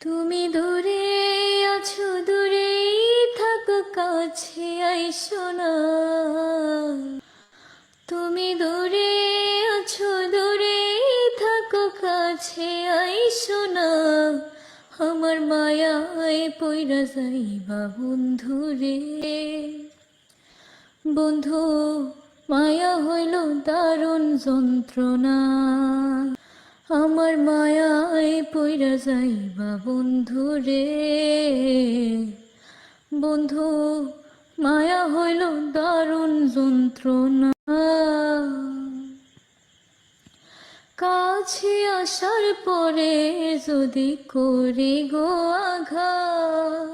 তুমি দূরে আছো, দূরে থাকো, কাছে আইসো না। তুমি দূরে আছো, দূরে থাকো, কাছে আইসো না। আমার মায়ায় পইরা যাইবা বন্ধু রে। বন্ধু, মায়া হইল দারুণ যন্ত্রণা। আমার মায়ায় পইরা যাইবা বন্ধু রে। বন্ধু, মায়া হইল দারুণ যন্ত্রণা। কাছে আসার পরে যদি করি গো আঘাত,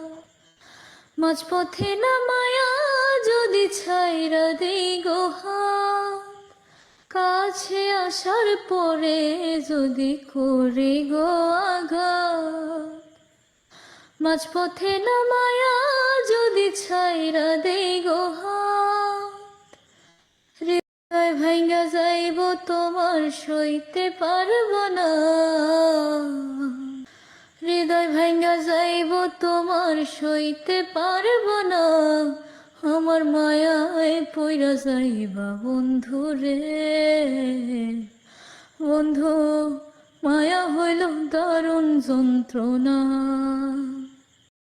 মাঝপথে নামায়া যদি ছাইরা দেই গো হাত। কাছে আসার পরে যদি করি গো আঘাত, মাঝপথে নামায়া যদি ছাইরা দেই গো হাত। হৃদয় ভাঙ্গা যাইব, তোমার সইতে পারব না। হৃদয় ভাঙ্গা যাইব, তোমার সইতে পারব না। আমার মায়ায় পইরা যাইবা বন্ধু রে। বন্ধু, মায়া হইল দারুণ যন্ত্রণা।